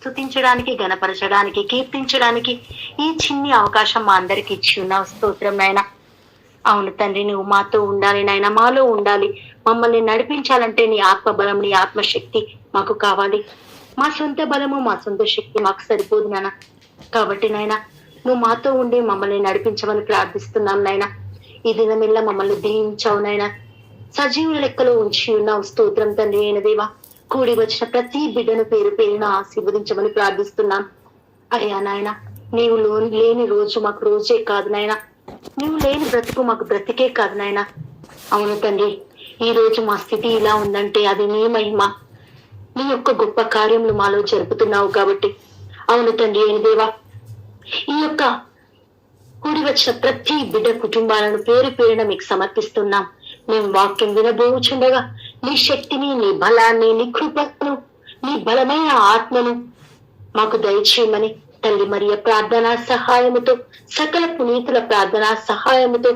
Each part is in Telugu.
స్తుతించడానికి, గణపరచడానికి, కీర్తించడానికి ఈ చిన్ని అవకాశం మా అందరికి ఇచ్చి ఉన్నావు. స్తోత్రం నాయన. అవును తండ్రి, నువ్వు మాతో ఉండాలి నాయన, మాలో ఉండాలి. మమ్మల్ని నడిపించాలంటే నీ ఆత్మబలం, నీ ఆత్మశక్తి మాకు కావాలి. మా సొంత బలము, మా సొంత శక్తి మాకు సరిపోదు నాయన. కాబట్టి నాయన, నువ్వు మాతో ఉండి మమ్మల్ని నడిపించమని ప్రార్థిస్తున్నాం నాయన. ఈ దినమిల్ల మమ్మల్ని దీవించావు నాయన, సజీవుల లెక్కలో ఉంచి ఉన్నావు. స్తోత్రం తండ్రి అయిన దేవా. కూడి వచ్చిన ప్రతి బిడ్డను పేరు పేరున ఆశీర్వదించమని ప్రార్థిస్తున్నాం. అయ్యా నాయన, నీవు లేని రోజు మాకు రోజే కాదు నాయన, నువ్వు లేని బ్రతుకు మాకు బ్రతికే కాదు నాయన. అవును తండ్రి, ఈ రోజు మా స్థితి ఇలా ఉందంటే అది నీ మహిమ, నీ యొక్క గొప్ప కార్యములు మాలో జరుపుతున్నావు కాబట్టి. అవును తండ్రి అయిన దేవా, ఈ యొక్క కూడి వచ్చిన ప్రతి బిడ్డ కుటుంబాలను పేరు పేరున మీకు సమర్పిస్తున్నాం. మేము వాక్యం వినబోచుండగా నీ శక్తిని, నీ బలాన్ని, నీ కృపను, నీ బలమైన ఆత్మను మాకు దయచేయమని తల్లి మరియ ప్రార్థనా సహాయముతో, సకల పునీతుల ప్రార్థనా సహాయముతో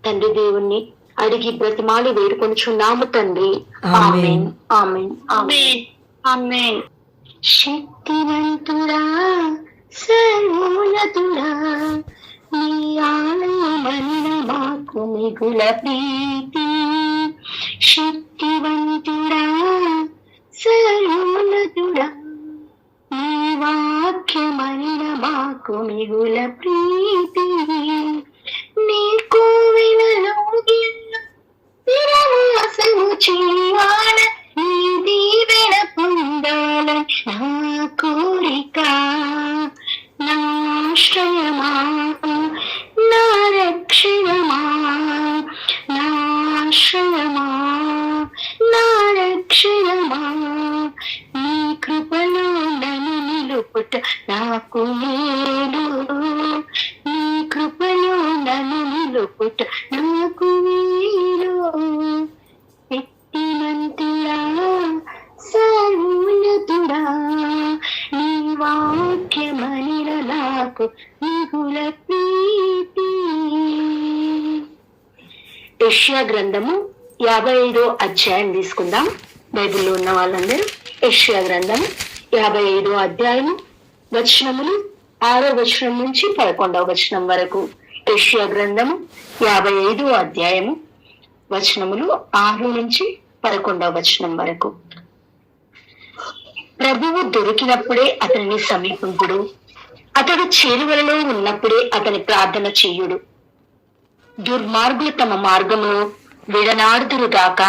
తండ్రి దేవుణ్ణి అడిగి బ్రతిమాలి వేడుకొనుచున్నాము తండ్రి. ఆమేన్, ఆమేన్, ఆమేన్, ఆమేన్. శక్తివంతుడా, సర్వోన్నతుడా, నీ ఆలయమైన మాకు మిగుల ప్రీతి. శక్తివంతుడా, సర్వోన్నతుడా, నీ వాక్యమైన మాకు మిగుల ప్రీతి. నీ కోవెలలో నిరవాసము చేయాల, నీ దీవెన పొందాలని నా కోరిక. నా ఆశ్రయమా, నా రక్షణమా, నా ఆశ్రయమా, నా రక్షణమా, నీ కృపలో నన్ను నిలుపుట నాకు మేలు. నీ కృపలో నన్ను నిలుపుట నాకు మేలు. శక్తిమంతుడా, సర్వోన్నతుడా, నీ వాక్యమనిన నాకు మిగుల ప్రీతి. యెషయా గ్రంథము 55వ అధ్యాయం తీసుకుందాం. బైబిల్లో ఉన్న వాళ్ళందరూ యెషయా గ్రంథము 55వ అధ్యాయము వచనములు 6వ వచనం నుంచి 11వ వచనం వరకు. యెషయా గ్రంథము 55వ అధ్యాయము వచనములు 6 నుంచి 11వ వచనం వరకు. ప్రభువు దొరికినప్పుడే అతనిని సమీపింపుడు, అతడు చేరువలలో ఉన్నప్పుడే అతని ప్రార్థన చేయుడు. దుర్మార్గులు తమ మార్గమును విడనాడుదురుగాక,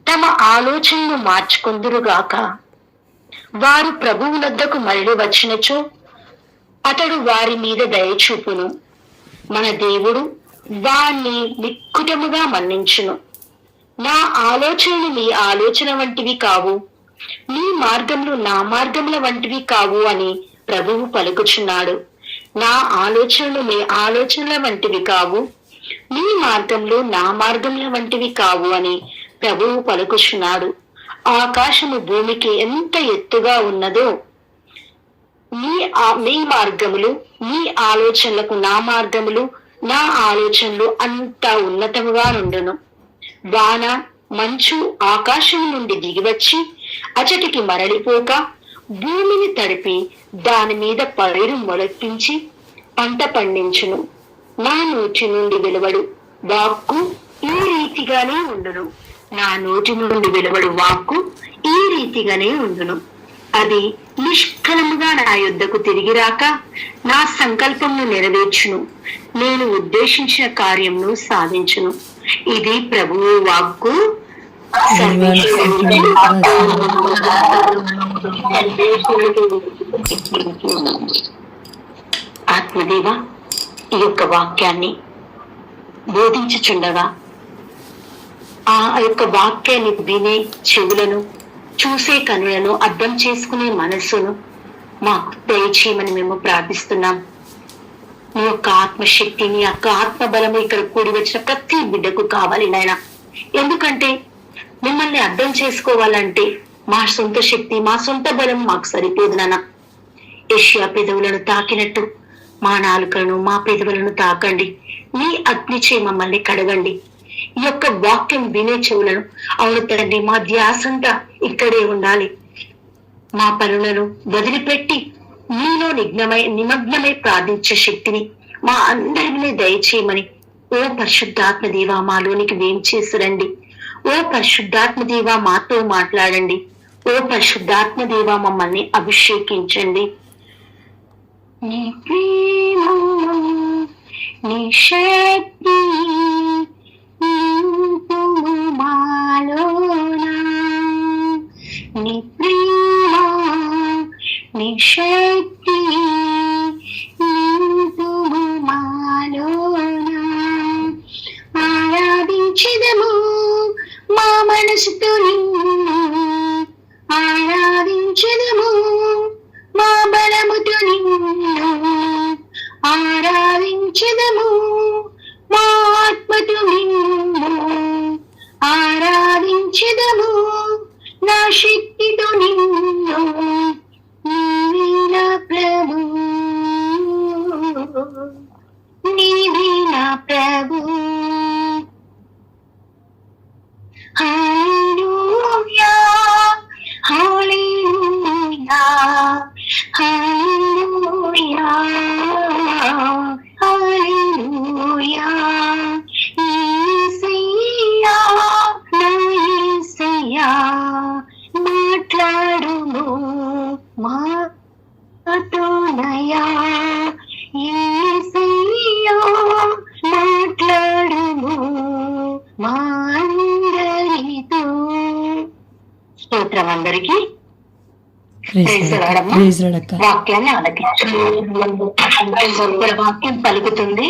తమ ఆలోచనను మార్చుకొందురుగాక. వారు ప్రభువు వద్దకు మరలి వచ్చినచో అతడు వారి మీద దయచూపును. మన దేవుడు వాణ్ణి నిక్కుటముగా మన్నించును. నా ఆలోచనలు నీ ఆలోచన వంటివి కావు, నీ మార్గములు నా మార్గముల వంటివి కావు అని ప్రభువు పలుకుచున్నాడు. నా ఆలోచనలు నీ ఆలోచనల వంటివి కావు, నీ మార్గంలో నా మార్గముల వంటివి కావు అని ప్రభువు పలుకుచున్నాడు. ఆకాశము భూమికి ఎంత ఎత్తుగా ఉన్నదో నీ మార్గములు, నీ ఆలోచనలకు నా మార్గములు, నా ఆలోచనలు అంత ఉన్నతముగా నుండును. వాన మంచు ఆకాశం నుండి దిగివచ్చి అచటికి మరలిపోక భూమిని తడిపి దాని మీద పైరు మొలపించి పంట పండించును. నా నోటి నుండి వెలువడు వాక్కు ఈ రీతిగానే ఉండును. నా నోటి నుండి వెలువడు వాక్కు ఈ రీతిగానే ఉండును. అది నిష్ఫలముగా నా యొద్దకు తిరిగి రాక నా సంకల్పమును నెరవేర్చును, నేను ఉద్దేశించిన కార్యమును సాధించును. ఇది ప్రభువు వాక్కు. ఆత్మదేవ, ఈ యొక్క వాక్యాన్ని బోధించుచుండగా ఆ యొక్క వాక్యాన్ని వినే చెవులను, చూసే కనులను, అర్థం చేసుకునే మనస్సును మాకు దయచేయమని మేము ప్రార్థిస్తున్నాం. నీ యొక్క ఆత్మశక్తి, నీ యొక్క ఆత్మబలము ఇక్కడ కూడి వచ్చిన ప్రతి బిడ్డకు కావాలి నాయన. ఎందుకంటే మిమ్మల్ని అర్థం చేసుకోవాలంటే మా సొంత శక్తి, మా సొంత బలం మాకు సరిపోదు నాన్న. యెషయా పెదవులను తాకినట్టు మా నాలుకలను, మా పెదవులను తాకండి. నీ అగ్నిచే మమ్మల్ని కడగండి. ఈ యొక్క వాక్యం వినే చెవులను, అవును తండ్రి, మా ధ్యాసంతా ఇక్కడే ఉండాలి. మా పనులను వదిలిపెట్టి నీలో నిమగ్నమై ప్రార్థించే శక్తిని మా అందరినీ దయచేయమని ఓ పరిశుద్ధాత్మ దేవా మాలోనికి వేం చేసిరండి. ఓ పరిశుద్ధాత్మ దేవా మాతో మాట్లాడండి. ఓ పరిశుద్ధాత్మ దేవా మమ్మల్ని అభిషేకించండి. నీ ప్రేమ, నీ శక్తి మాలోనా, నీ ప్రేమ, నీ శక్తి మాలోనా. ఆరాధించెదము మా మనసుతో నిన్ను, ఆరాధించెదము మా బలముతో నిన్ను, ఆరాధించెదము మా ఆత్మతో నిన్ను, ఆరాధించెదము నా శక్తితో నిన్ను. నీవే నా ప్రభు, నీవే నా ప్రభు. హల్లెలూయా, హల్లెలూయా, హల్లెలూయా, హల్లెలూయా. యేసయ్యా, నా యేసయ్యా, మాట్లాడుము మాతోనయా. యేసయ్యా, మాట్లాడుము మా అందరితో. స్తోత్రం అందరికీ. వాక్యాన్ని వాక్యం పలుకుతుంది,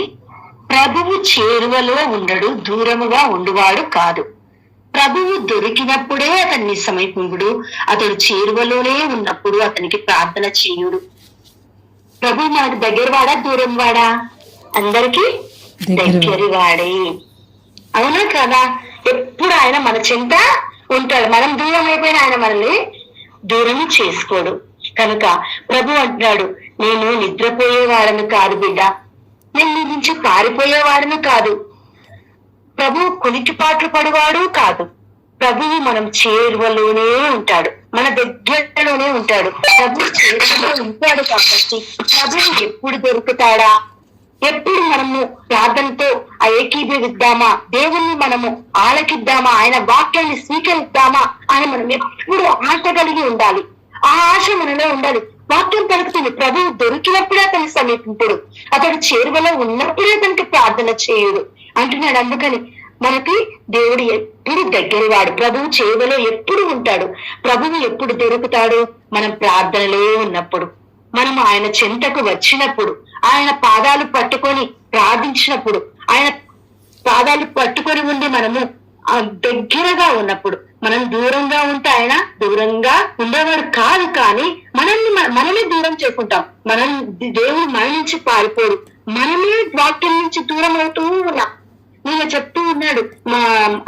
ప్రభువు చేరువలో ఉండడు, దూరముగా ఉండువాడు కాదు. ప్రభువు దొరికినప్పుడే అతన్ని సమీపింపుడు, అతడు చేరువలోనే ఉన్నప్పుడు అతనికి ప్రార్థన చేయుడు. ప్రభు మాకు దగ్గర వాడా దూరం వాడా? అందరికీ దగ్గరి వాడే. అవునా కదా? ఎప్పుడు ఆయన మన చెంత ఉంటాడు. మనం దూరం అయిపోయిన ఆయన మనల్ని దూరం చేసుకోడు. కనుక ప్రభు అంటున్నాడు, నేను నిద్రపోయేవాడను కాదు బిడ్డ, నేను నీ నుంచి పారిపోయేవాడను కాదు. ప్రభు కొలికిపాట్లు పడివాడు కాదు. ప్రభువు మనం చేరువలోనే ఉంటాడు, మన దగ్గరలోనే ఉంటాడు. ప్రభు చేరువలో ఉంటాడు కాబట్టి ప్రభువు ఎప్పుడు దొరుకుతాడా, ఎప్పుడు మనము ప్రార్థనతో ఏకీభవిద్దామా, దేవుణ్ణి మనము ఆలకిద్దామా, ఆయన వాక్యాన్ని స్వీకరిద్దామా అని మనం ఎప్పుడు ఆశ కలిగి ఉండాలి. ఆ ఆశ మనలో ఉండాలి. వాక్యం పలుకుతుంది, ప్రభువు దొరికినప్పుడే అతని సమీపింపుడు, అతడు చేరువలో ఉన్నప్పుడే అతనికి ప్రార్థన చేయుడు అంటున్నాడు. అందుకని మనకి దేవుడు ఎప్పుడు దగ్గరవాడు, ప్రభువు చేరువలో ఎప్పుడు ఉంటాడు. ప్రభువు ఎప్పుడు దొరుకుతాడు? మనం ప్రార్థనలో ఉన్నప్పుడు, మనం ఆయన చెంతకు వచ్చినప్పుడు, ఆయన పాదాలు పట్టుకొని ప్రార్థించినప్పుడు, ఆయన పాదాలు పట్టుకొని ఉండి మనము దగ్గరగా ఉన్నప్పుడు. మనం దూరంగా ఉంటే ఆయన దూరంగా ఉండేవాడు కాదు, కానీ మనమే దూరం చేసుకుంటాం. మనం దేవుడు మన నుంచి పారిపోడు, మనమే వాక్యం నుంచి దూరం అవుతూ ఉన్నాం. నిన్న చెప్తూ ఉన్నాడు మా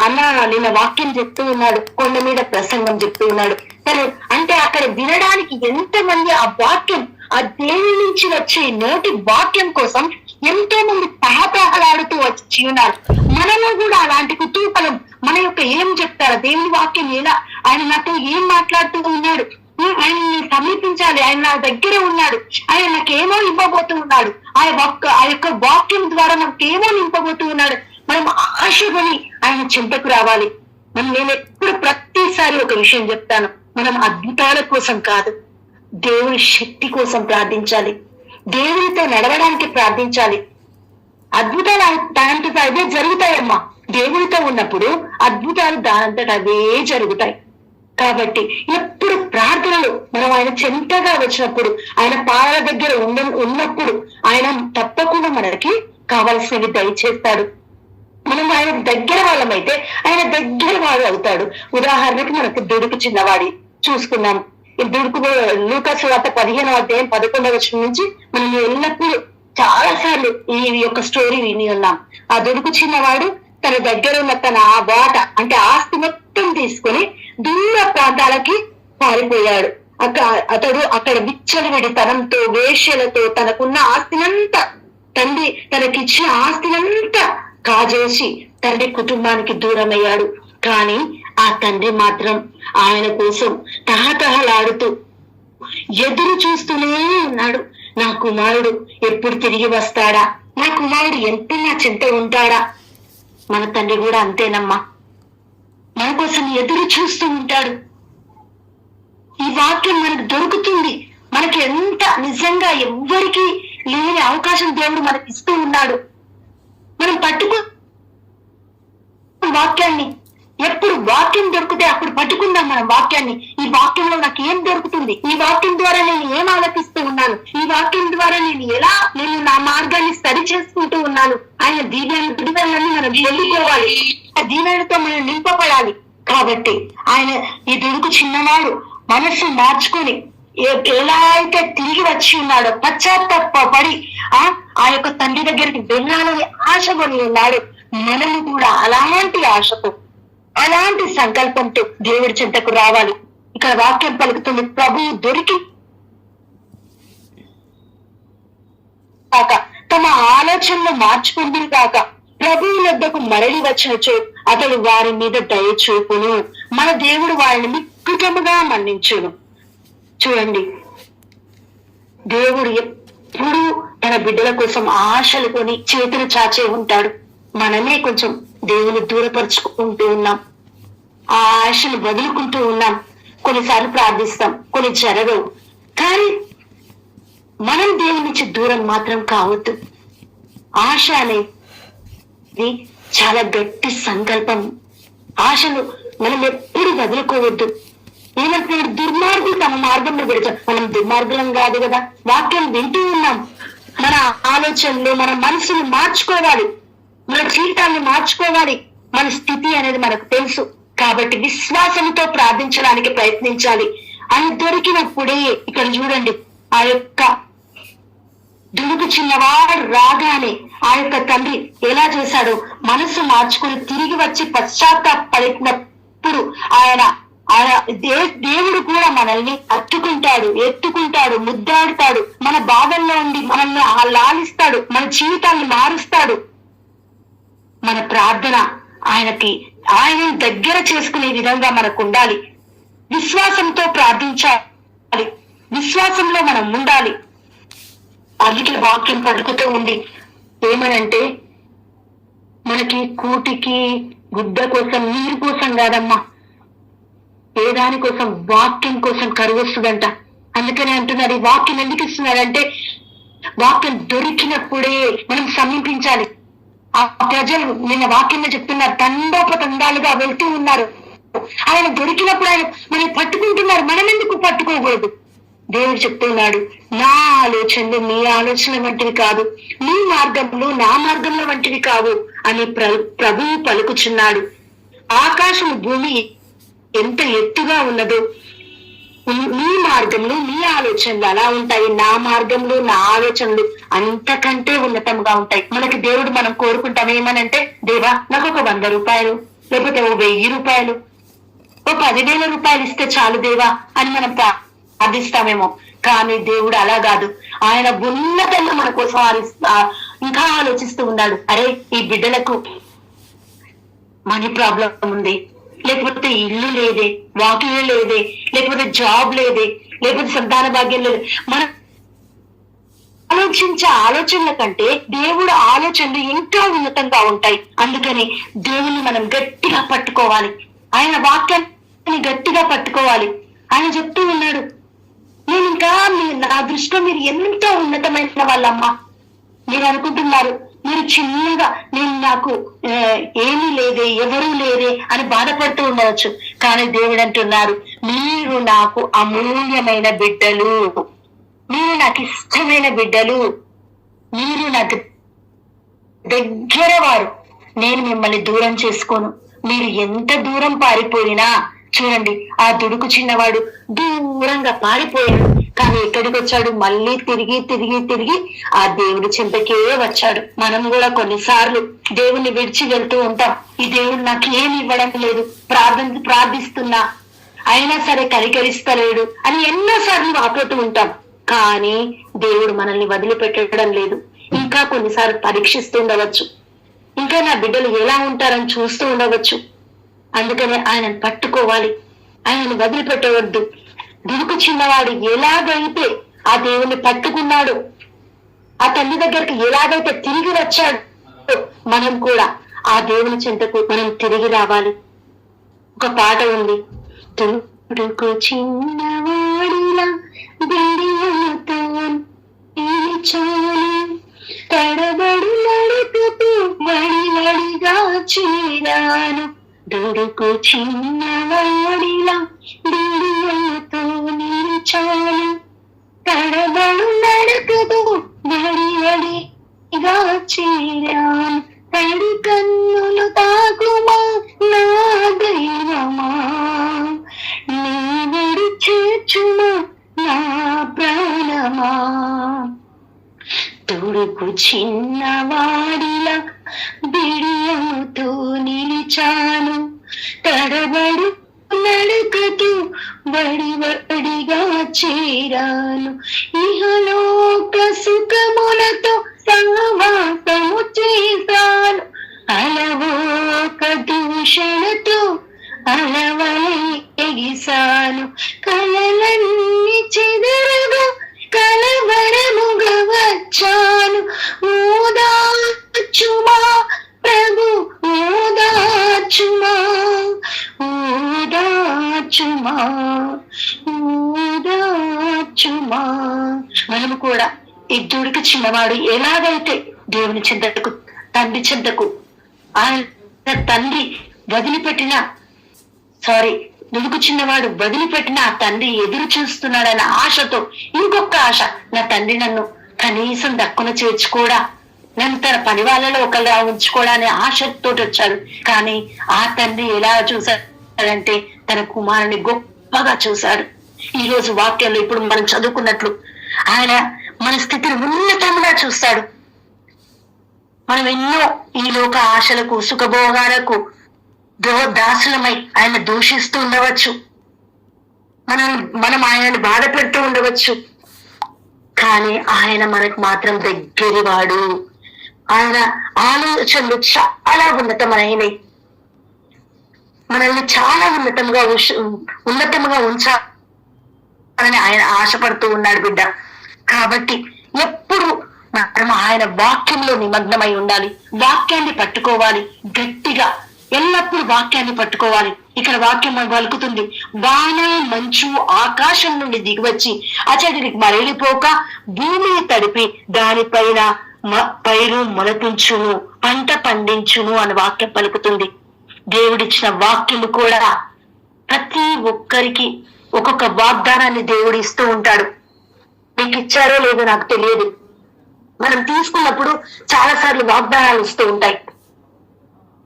అన్న, నిన్న వాక్యం చెప్తూ ఉన్నాడు, కొండ మీద ప్రసంగం చెప్తూ ఉన్నాడు. తను అంటే అక్కడ వినడానికి ఎంతమంది ఆ వాక్యం, ఆ దేవుని నుంచి వచ్చే నోటి వాక్యం కోసం ఎంతో మంది తహతహలాడుతూ వచ్చి ఉన్నారు. మనలో కూడా అలాంటి కుతూహలం, మన యొక్క ఏం చెప్తారా, దేవుని వాక్యం ఎలా, ఆయన నాతో ఏం మాట్లాడుతూ ఉన్నాడు, ఆయన్ని సమీపించాలి, ఆయన నా దగ్గర ఉన్నాడు, ఆయన నాకేమో ఇవ్వబోతూ ఉన్నాడు, ఆ యొక్క వాక్యం ద్వారా నాకేమో నింపబోతూ ఉన్నాడు. మనం ఆశకొని ఆయన చింతకు రావాలి. నేను ఎప్పుడు ప్రతిసారి ఒక విషయం చెప్తాను, మనం అద్భుతాల కోసం కాదు, దేవుని శక్తి కోసం ప్రార్థించాలి, దేవునితో నడవడానికి ప్రార్థించాలి. అద్భుతాలు దానంతట అవే జరుగుతాయమ్మా. దేవునితో ఉన్నప్పుడు అద్భుతాలు దానంతట అవే జరుగుతాయి. కాబట్టి ఎప్పుడు ప్రార్థనలు మనం ఆయన చెంతగా వచ్చినప్పుడు, ఆయన పాదాల దగ్గర ఉన్నప్పుడు ఆయన తప్పకుండా మనకి కావలసినవి దయచేస్తాడు. మనం ఆయన దగ్గర వాళ్ళమైతే ఆయన దగ్గర వాడు అవుతాడు. ఉదాహరణకి మనకు దుడుకు చిన్నవాడి చూసుకున్నాం. ఈ దుడుకు లూకాసు వార్త 15వ అధ్యాయం 11వ వచనం నుంచి మనం ఎల్లప్పుడూ చాలా సార్లు ఈ యొక్క స్టోరీ విని ఉన్నాం. ఆ దుడుకు చిన్నవాడు తన దగ్గర ఉన్న తన ఆ బాట అంటే ఆస్తి మొత్తం తీసుకొని దూర ప్రాంతాలకి పారిపోయాడు. అతడు అక్కడ విచ్చలవిడి తనంతో, వేశ్యలతో తనకున్న ఆస్తినంతా, తండ్రి తనకిచ్చిన ఆస్తినంతా కాజేసి తండ్రి కుటుంబానికి దూరమయ్యాడు. కానీ ఆ తండ్రి మాత్రం ఆయన కోసం తహతహలాడుతూ ఎదురు చూస్తూనే ఉన్నాడు. నా కుమారుడు ఎప్పుడు తిరిగి వస్తాడా, నా కుమారుడు ఎంత నా చింత ఉంటాడా. మన తండ్రి కూడా అంతేనమ్మా, మన కోసం ఎదురు చూస్తూ ఉంటాడు. ఈ వాక్యం మనకు దొరుకుతుంది. మనకి ఎంత నిజంగా ఎవ్వరికి లేని అవకాశం దేవుడు మనకి ఇస్తూ ఉన్నాడు. మనం పట్టుకో వాక్యాన్ని. ఎప్పుడు వాక్యం దొరికితే అప్పుడు పట్టుకుందాం మనం వాక్యాన్ని. ఈ వాక్యంలో నాకు ఏం దొరుకుతుంది, ఈ వాక్యం ద్వారా నేను ఏం ఆలోచిస్తూ ఉన్నాను, ఈ వాక్యం ద్వారా నేను నా మార్గాన్ని సరి చేసుకుంటూ ఉన్నాను. ఆయన దీవెనలన్నీ మనం పొందుకోవాలి, ఆ దీవెనలతో మనం నింపబడాలి. కాబట్టి ఆయన ఈ దుడుకు చిన్నవాడు మనస్సు మార్చుకొని ఎలా అయితే తిరిగి వచ్చి ఉన్నాడో పశ్చాత్తాపడి ఆ యొక్క తండ్రి దగ్గరికి వెళ్ళాలని ఆశ కొని ఉన్నాడు. మనము కూడా అలాంటి ఆశతో, అలాంటి సంకల్పంతో దేవుడి చెంతకు రావాలి. ఇక్కడ వాక్యం పలుకుతుంది, ప్రభువు దొరికి కాక తమ ఆలోచనలు మార్చుకుంది కాక ప్రభువు వద్దకు మరలి వచ్చినచో అతడు వారి మీద దయ చూపును, మన దేవుడు వారిని మిక్కుటముగా మన్నించును. చూడండి, దేవుడు ఎప్పుడు తన బిడ్డల కోసం ఆశలు కొని చేతులు చాచే ఉంటాడు. మనమే కొంచెం దేవుని దూరపరుచుకుంటూ ఉన్నాం, ఆ ఆశలు వదులుకుంటూ ఉన్నాం. కొన్నిసార్లు ప్రార్థిస్తాం, కొన్ని జరగవు. కానీ మనం దేవుని నుంచి దూరం మాత్రం కావద్దు. ఆశ అనేది చాలా గట్టి సంకల్పం. ఆశను మనం ఎప్పుడు వదులుకోవద్దు. ఏమంటున్నాడు, దుర్మార్గులు తమ మార్గంలో పెడతాం. మనం దుర్మార్గులం కాదు కదా, వాక్యం వింటూ ఉన్నాం. మన ఆలోచనలు, మన మనసును మార్చుకోవాలి, మన జీవితాన్ని మార్చుకోవాలి. మన స్థితి అనేది మనకు తెలుసు. కాబట్టి విశ్వాసంతో ప్రార్థించడానికి ప్రయత్నించాలి. అని దొరికినప్పుడే ఇక్కడ చూడండి, ఆ యొక్క దుడుకు చిన్నవాడు రాగానే ఆ యొక్క తండ్రి ఎలా చేశాడో మనసు మార్చుకుని తిరిగి వచ్చి పశ్చాత్తాపడినప్పుడు దేవుడు కూడా మనల్ని ఎత్తుకుంటాడు, ముద్దాడుతాడు. మన బాధల్లో ఉండి మనల్ని లాలిస్తాడు, మన జీవితాన్ని మారుస్తాడు. మన ప్రార్థన ఆయన దగ్గర చేసుకునే విధంగా మనకు ఉండాలి. విశ్వాసంతో ప్రార్థించాలి, విశ్వాసంలో మనం ఉండాలి. అందుకే వాక్యం పలుకుతూ ఉంది ఏమనంటే, మనకి కూటికి గుడ్డ కోసం, నీరు కోసం కాదమ్మా, ఏ దాని కోసం, వాక్యం కోసం కరువు వస్తుందంట. అందుకని అంటున్నారు, ఈ వాక్యం ఎందుకు ఇస్తున్నాడంటే, వాక్యం దొరికినప్పుడే మనం సమీపించాలి. ఆ ప్రజలు నిన్న వాక్యంలో చెప్తున్నారు, తండోపతండాలుగా వెళ్తూ ఉన్నారు. ఆయన దొరికినప్పుడు ఆయన మనం పట్టుకుంటున్నారు, మనం ఎందుకు పట్టుకోకూడదు? దేవుడు చెప్తున్నాడు, నా ఆలోచనలు మీ ఆలోచన వంటివి కాదు, మీ మార్గంలో నా మార్గంలో వంటివి కావు అని ప్రభువు పలుకుచున్నాడు. ఆకాశం భూమి ఎంత ఎత్తుగా ఉన్నదో మీ మార్గంలో మీ ఆలోచనలు అలా ఉంటాయి, నా మార్గంలో నా ఆలోచనలు అంతకంటే ఉన్నతంగా ఉంటాయి. మనకి దేవుడు మనం కోరుకుంటాం ఏమనంటే, దేవా నాకు ఒక 100 రూపాయలు, లేకపోతే ఓ 1000 రూపాయలు, ఓ 10,000 రూపాయలు ఇస్తే చాలు దేవా అని మనం ప్రార్థిస్తామేమో. కానీ దేవుడు అలా కాదు. ఆయన ఉన్నతంగా మన కోసం ఇంకా ఆలోచిస్తూ ఉన్నాడు. అరే, ఈ బిడ్డలకు మనీ ప్రాబ్లం ఉంది, లేకపోతే ఇల్లు లేదే, వాకిలు లేదే, లేకపోతే జాబ్ లేదే, లేకపోతే సంతాన భాగ్యం లేదు. మనం ఆలోచించే ఆలోచనల కంటే దేవుడు ఆలోచనలు ఇంకా ఉన్నతంగా ఉంటాయి. అందుకని దేవుని మనం గట్టిగా పట్టుకోవాలి, ఆయన వాక్యాన్ని గట్టిగా పట్టుకోవాలి. ఆయన చెప్తూ ఉన్నాడు, నేను ఇంకా నా దృష్టిలో మీరు ఎంతో ఉన్నతమైన వాళ్ళమ్మా. మీరు అనుకుంటున్నారు, మీరు చిన్నగా నాకు ఏమీ లేదే, ఎవరూ లేదే అని బాధపడుతూ ఉండవచ్చు. కానీ దేవుడు అంటున్నారు, మీరు నాకు అమూల్యమైన బిడ్డలు, మీరు నాకు ఇష్టమైన బిడ్డలు, మీరు నాకు దగ్గర వారు. నేను మిమ్మల్ని దూరం చేసుకోను. మీరు ఎంత దూరం పారిపోయినా, చూడండి, ఆ దుడుకు చిన్నవాడు దూరంగా పారిపోయాడు. కానీ ఎక్కడికి వచ్చాడు? మళ్ళీ తిరిగి ఆ దేవుడి చెంతకే వచ్చాడు. మనం కూడా కొన్నిసార్లు దేవుణ్ణి విడిచి వెళ్తూ ఉంటాం. ఈ దేవుడు నాకు ఏమి ఇవ్వడం లేదు, ప్రార్థిస్తున్నా అయినా సరే కనికరిస్తలేడు అని ఎన్నోసార్లు వాపోతూ ఉంటాం. కానీ దేవుడు మనల్ని వదిలిపెట్టడం లేదు. ఇంకా కొన్నిసార్లు పరీక్షిస్తూ ఉండవచ్చు, ఇంకా నా బిడ్డలు ఎలా ఉంటారని చూస్తూ ఉండవచ్చు. అందుకని ఆయనను పట్టుకోవాలి, ఆయనను వదిలిపెట్టవద్దు. దుడుకు చిన్నవాడు ఎలాగైతే ఆ దేవుణ్ణి పట్టుకున్నాడు, ఆ తల్లి దగ్గరికి ఎలాగైతే తిరిగి వచ్చాడు, మనం కూడా ఆ దేవుని చెంతకు మనం తిరిగి రావాలి. ఒక పాట ఉంది, దుడుకు చిన్నవాడిలా బిడియలతో తడబడి నడుపుతూ వడివడిగా చేరాను, దుడుకు చిన్నవాడిలా బిడియలతో నిలిచాను, తడబడు నడుపుతూ వడివడిగా చేరాను, తడి కన్నులు తాకుమా నా దైవమా, నీవడి చేర్చుమా నా ప్రాణమా, తుడుకు చిన్నవాడిలా బిడియముతో నిలిచాను, తడబడు నడకతూ వడివడిగా చేరాను, ఇహలోక సుఖములతో సహవాసము చేశాను, అలవోక దూషణతో అలవలై ఎగిసాను, కలలన్నీ చెదరగా కలవరముగా వచ్చాను, ఓదార్చుమా ప్రభు ఓదార్చుమా, ఓదార్చుమా, ఓదార్చుమా. మనము కూడా ఈ దుడికి చిన్నవాడు ఎలాగైతే దేవుని చెంతకు తండ్రి చెంతకు ఆయన తండ్రి వదిలిపెట్టిన దుడుకు చిన్నవాడు వదిలిపెట్టిన ఆ తండ్రి ఎదురు చూస్తున్నాడన్న ఆశతో ఇంకొక ఆశ, నా తండ్రి నన్ను కనీసం దక్కున చేర్చుకోడా, నన్ను తన పని వాళ్ళలో ఒకలా ఉంచుకోడా అనే ఆశతో వచ్చాడు. కానీ ఆ తండ్రి ఎలా చూశాడంటే తన కుమారుని గొప్పగా చూశాడు. ఈ రోజు వాక్యంలో ఇప్పుడు మనం చదువుకున్నట్లు ఆయన మన స్థితిని ఉన్నతంగా చూస్తాడు. మనం ఎన్నో ఈ లోక ఆశలకు సుఖభోగాలకు దాసులమై ఆయన దూషిస్తూ ఉండవచ్చు, మనం ఆయనను బాధ పెడుతూ ఉండవచ్చు. కానీ ఆయన మనకు మాత్రం దగ్గరివాడు. ఆయన ఆలోచనలు చాలా ఉన్నతమైనవి, మనల్ని చాలా ఉన్నతంగా ఉంచాలని ఆయన ఆశపడుతూ ఉన్నాడు బిడ్డ. కాబట్టి ఎప్పుడు మనం ఆయన వాక్యంలో నిమగ్నమై ఉండాలి, వాక్యాన్ని పట్టుకోవాలి గట్టిగా, ఎల్లప్పుడూ వాక్యాన్ని పట్టుకోవాలి. ఇక్కడ వాక్యం పలుకుతుంది, వాన మంచు ఆకాశం నుండి దిగివచ్చి అచడికి మరలిపోక భూమిని తడిపి దానిపైన పైరు మొలపించును పంట పండించును అని వాక్యం పలుకుతుంది. దేవుడిచ్చిన వాక్యము కూడా ప్రతి ఒక్కరికి ఒక్కొక్క వాగ్దానాన్ని దేవుడు ఇస్తూ ఉంటాడు. మీకు ఇచ్చారో లేదో నాకు తెలియదు. మనం తీసుకున్నప్పుడు చాలా సార్లు వాగ్దానాలు ఇస్తూ ఉంటాయి.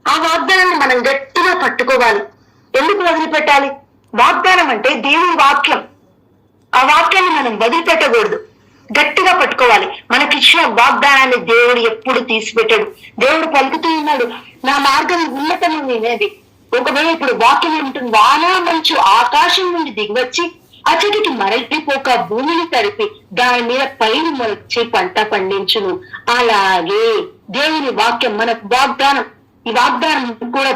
ఆ వాగ్దానాన్ని మనం గట్టిగా పట్టుకోవాలి. ఎందుకు వదిలిపెట్టాలి? వాగ్దానం అంటే దేవుని వాక్యం. ఆ వాక్యాన్ని మనం వదిలిపెట్టకూడదు, గట్టిగా పట్టుకోవాలి. మనకిచ్చిన వాగ్దానాన్ని దేవుడు ఎప్పుడు తీసిపెట్టాడు. దేవుడు పలుకుతూ ఉన్నాడు, నా మార్గం ఉన్నతమైనది. ఒకవేళ ఇప్పుడు వాక్యం ఉంటుంది, వాన మంచు ఆకాశం నుండి దిగివచ్చి అచటికి మరలిపోక భూమిని తడిపి దాని మీద పైరు మొలచి పంట పండించును. అలాగే దేవుని వాక్యం మనకు వాగ్దానం. ఈ వాగ్దానం కూడా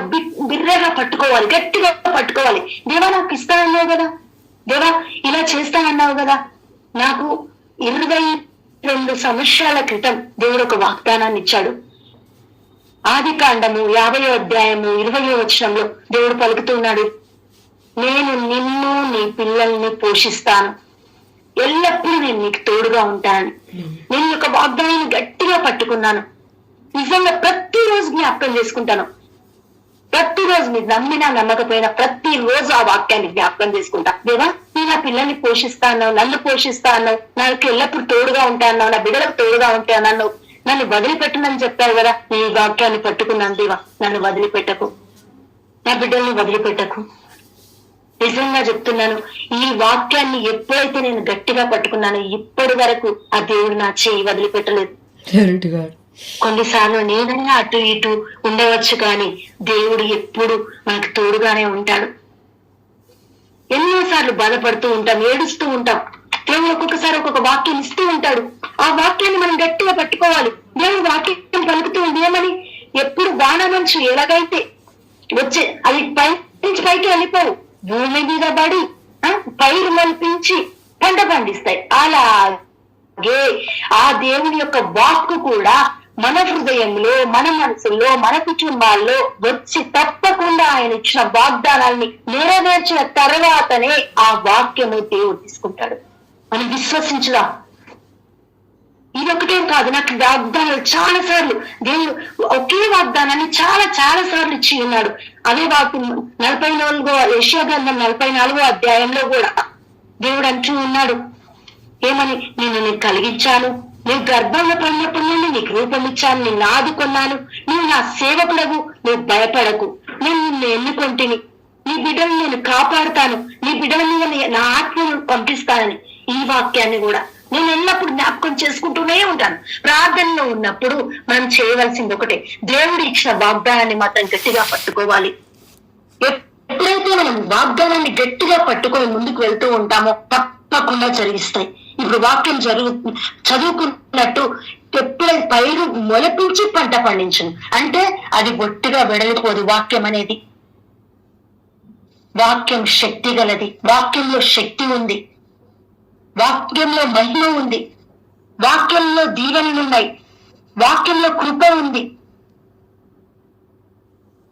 బిర్రగా పట్టుకోవాలి, గట్టిగా పట్టుకోవాలి. దేవా నాకు ఇస్తానన్నావు కదా, దేవా ఇలా చేస్తానన్నావు కదా. నాకు 22 సంవత్సరాల క్రితం దేవుడు ఒక వాగ్దానాన్ని ఇచ్చాడు. ఆదికాండము 50వ అధ్యాయము 20వ వచనంలో దేవుడు పలుకుతున్నాడు, నేను నిన్ను నీ పిల్లల్ని పోషిస్తాను, ఎల్లప్పుడూ నేను నీకు తోడుగా ఉంటాను. నేను ఒక వాగ్దానాన్ని గట్టిగా పట్టుకున్నాను. నిజంగా ప్రతిరోజు జ్ఞాపకం చేసుకుంటాను. ప్రతిరోజు మీరు నమ్మినా నమ్మకపోయినా ప్రతిరోజు ఆ వాక్యాన్ని జ్ఞాపకం చేసుకుంటా. దేవా నేను నా పిల్లల్ని పోషిస్తా అన్నావు, నన్ను పోషిస్తా అన్నావు, నాకు ఎల్లప్పుడు తోడుగా ఉంటా అన్నావు, నా బిడ్డలకు తోడుగా ఉంటానన్నావు, నన్ను వదిలిపెట్టనని చెప్పావు కదా. నీ వాక్యాన్ని పట్టుకున్నాను దేవా, నన్ను వదిలిపెట్టకు, నా బిడ్డల్ని వదిలిపెట్టకు. నిజంగా చెప్తున్నాను, ఈ వాక్యాన్ని ఎప్పుడైతే నేను గట్టిగా పట్టుకున్నానో ఇప్పటి వరకు ఆ దేవుడు నా చేయి వదిలిపెట్టలేదు. కొన్నిసార్లు నేనైనా అటు ఇటు ఉండవచ్చు, కానీ దేవుడు ఎప్పుడు మనకు తోడుగానే ఉంటాడు. ఎన్నోసార్లు బాధపడుతూ ఉంటాం, ఏడుస్తూ ఉంటాం. దేవుడు ఒక్కొక్కసారి ఒక్కొక్క వాక్యం ఇస్తూ ఉంటాడు. ఆ వాక్యాన్ని మనం గట్టిగా పట్టుకోవాలి. దేవుడు వాక్యం పలుకుతూ ఉంది ఏమని, ఎప్పుడు వాన మంచు ఎలాగైతే వచ్చే అది పై నుంచి పైకి వెళ్ళిపోవు, భూమి మీద పడి పైరు మల్పించి పంట పండిస్తాయి. అలాగే ఆ దేవుని యొక్క వాక్కు కూడా మన హృదయంలో, మన మనసుల్లో, మన కుటుంబాల్లో వచ్చి తప్పకుండా ఆయన ఇచ్చిన వాగ్దానాల్ని నెరవేర్చిన తర్వాతనే ఆ వాక్యము దేవుడు తీసుకుంటాడు. మనం విశ్వసించుదా. ఇదొకటేం కాదు, నాకు వాగ్దానాలు చాలా సార్లు దేవుడు ఒకే వాగ్దానాన్ని చాలా చాలా సార్లు ఇచ్చి ఉన్నాడు. అదే వాక్యం 44వ యెషయా గ్రంథం 44వ అధ్యాయంలో కూడా దేవుడు అంటూ ఉన్నాడు, ఏమని? నేను నీకు కలిగించాను, నువ్వు గర్భంలో పడినప్పుడు నేను నీకు రూపం ఇచ్చాను, నిన్ను ఆదుకున్నాను, నువ్వు నా సేవకుడవు, నువ్వు భయపడకు, నేను నిన్ను ఎన్నుకొంటిని, నీ బిడ్డను నేను కాపాడుతాను, నీ బిడ్డల మీద నా ఆత్మను పంపిస్తానని. ఈ వాక్యాన్ని కూడా నేను ఎల్లప్పుడు జ్ఞాపకం చేసుకుంటూనే ఉంటాను. ప్రార్థనలో ఉన్నప్పుడు మనం చేయవలసింది ఒకటే, దేవుడు ఇచ్చిన వాగ్దానాన్ని మాత్రం గట్టిగా పట్టుకోవాలి. ఎప్పుడైతే మనం వాగ్దానాన్ని గట్టిగా పట్టుకొని ముందుకు వెళ్తూ ఉంటామో తప్పకుండా జరిగిస్తాయి. ఇప్పుడు వాక్యం చదువుకున్నట్టు ఎప్పుడైతే పైరు మొలపించి పంట పండించను అంటే అది బొట్టిగా వెడలిపోదు. వాక్యం అనేది, వాక్యం శక్తి గలది, వాక్యంలో శక్తి ఉంది, వాక్యంలో మహిమ ఉంది, వాక్యంలో దీవెనలు ఉన్నాయి, వాక్యంలో కృప ఉంది.